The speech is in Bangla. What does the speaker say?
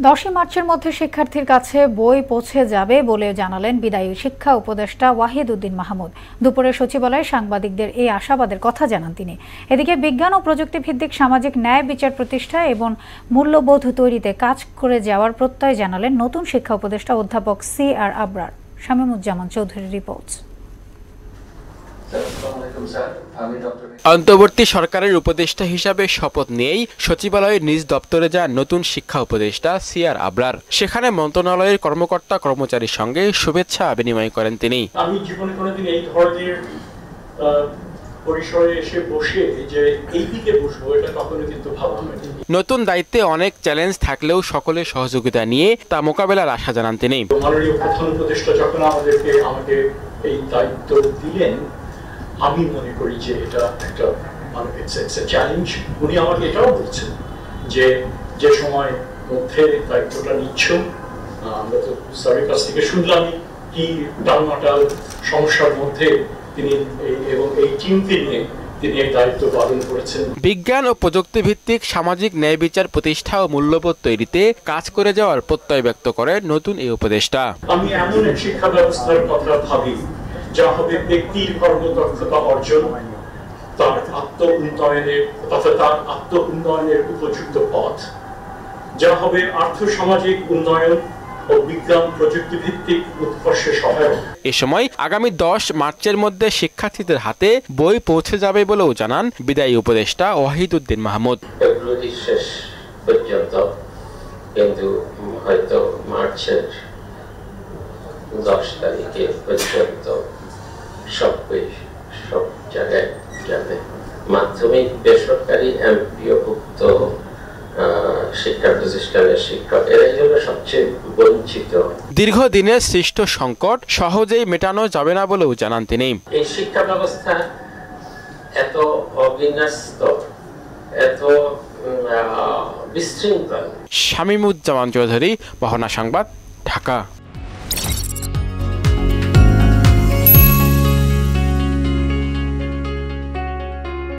10 মার্চের মধ্যে শিক্ষার্থীর কাছে বই পৌঁছে যাবে বলে জানালেন বিদায়ী শিক্ষা উপদেষ্টা ওয়াহিদ উদ্দিন মাহমুদ। দুপুরে সচিবালয়ে সাংবাদিকদের এই আশাবাদের কথা জানান তিনি। এদিকে বিজ্ঞান ও প্রযুক্তি ভিত্তিক সামাজিক ন্যায় বিচার প্রতিষ্ঠা এবং মূল্যবোধ তৈরিতে কাজ করে যাওয়ার প্রত্যয় জানালেন নতুন শিক্ষা উপদেষ্টা অধ্যাপক CR আবরার। শামীমুজ্জামান চৌধুরীর রিপোর্ট। অন্তর্বর্তী সরকারের উপদেষ্টা হিসাবে শপথ নিয়েই সচিবালয়ের নিজ দপ্তরে যান নতুন শিক্ষা উপদেষ্টা CR আবরার। সেখানে মন্ত্রণালয়ের কর্মকর্তা কর্মচারীর সঙ্গে শুভেচ্ছা বিনিময় করেন তিনি। আমি জীবনে কোনোদিন এই ধরনের পরিসরে এসে বসে যে এই দিকে বসবো এটা কখনো কিন্তু ভাবা হয়নি। নতুন দায়িত্বে অনেক চ্যালেঞ্জ থাকলেও সকলের সহযোগিতা নিয়ে তা মোকাবেলার আশা জানান তিনি। মাননীয় প্রধান উপদেষ্টা যখন আমাকে এই দায়িত্ব দিলেন, আমি মনে করি যে এটা একটা চ্যালেঞ্জ। উনি আমাকে এটাও বলছেন যে সময় মধ্যে দায়িত্বটা নিচ্ছ, আমরা তো স্যারের কাছ থেকে শুনলাম কি টালমাটাল সমস্যার মধ্যে তিনি এবং এই টিমকে নিয়ে তিনি এই দায়িত্ব পালন করেছেন। বিজ্ঞান ও প্রযুক্তি ভিত্তিক সামাজিক ন্যায় বিচার প্রতিষ্ঠা ও মূল্যবোধ তৈরিতে কাজ করে যাওয়ার প্রত্যয় ব্যক্ত করে নতুন এই উপদেষ্টা। আমি এমন এক শিক্ষা ব্যবস্থার কথা ভাবি যা হবে ব্যক্তির কর্মদক্ষতা অর্জন, তার আত্ম উন্নয়নের উপযুক্ত পথ, যা হবে আর্থসামাজিক উন্নয়ন ও বিজ্ঞান প্রযুক্তি ভিত্তিক উৎকর্ষে সহায়ক। এ সময় আগামী 10 মার্চের মধ্যে শিক্ষার্থীদের হাতে বই পৌঁছে যাবে বলেও জানান বিদায়ী উপদেষ্টা ওয়াহিদ উদ্দিন মাহমুদ। ফেব্রুয়ারি শেষ পর্যন্ত কিন্তু হয়তো মার্চের 10 তারিখে পর্যন্ত সব জায়গায় যাবে। মাধ্যমিক বেসরকারি এমপিওভুক্ত শিক্ষা প্রতিষ্ঠানের শিক্ষক এরাই হলো সবচেয়ে বঞ্চিত। দীর্ঘদিনের সৃষ্ট সংকট সহজেই মেটানো যাবে না বলেও জানান তিনি। এই শিক্ষা ব্যবস্থা এত অবিন্যস্ত, এত বিশৃঙ্খল। শামীমুজ্জামান চৌধুরী, বহনা সংবাদ, ঢাকা।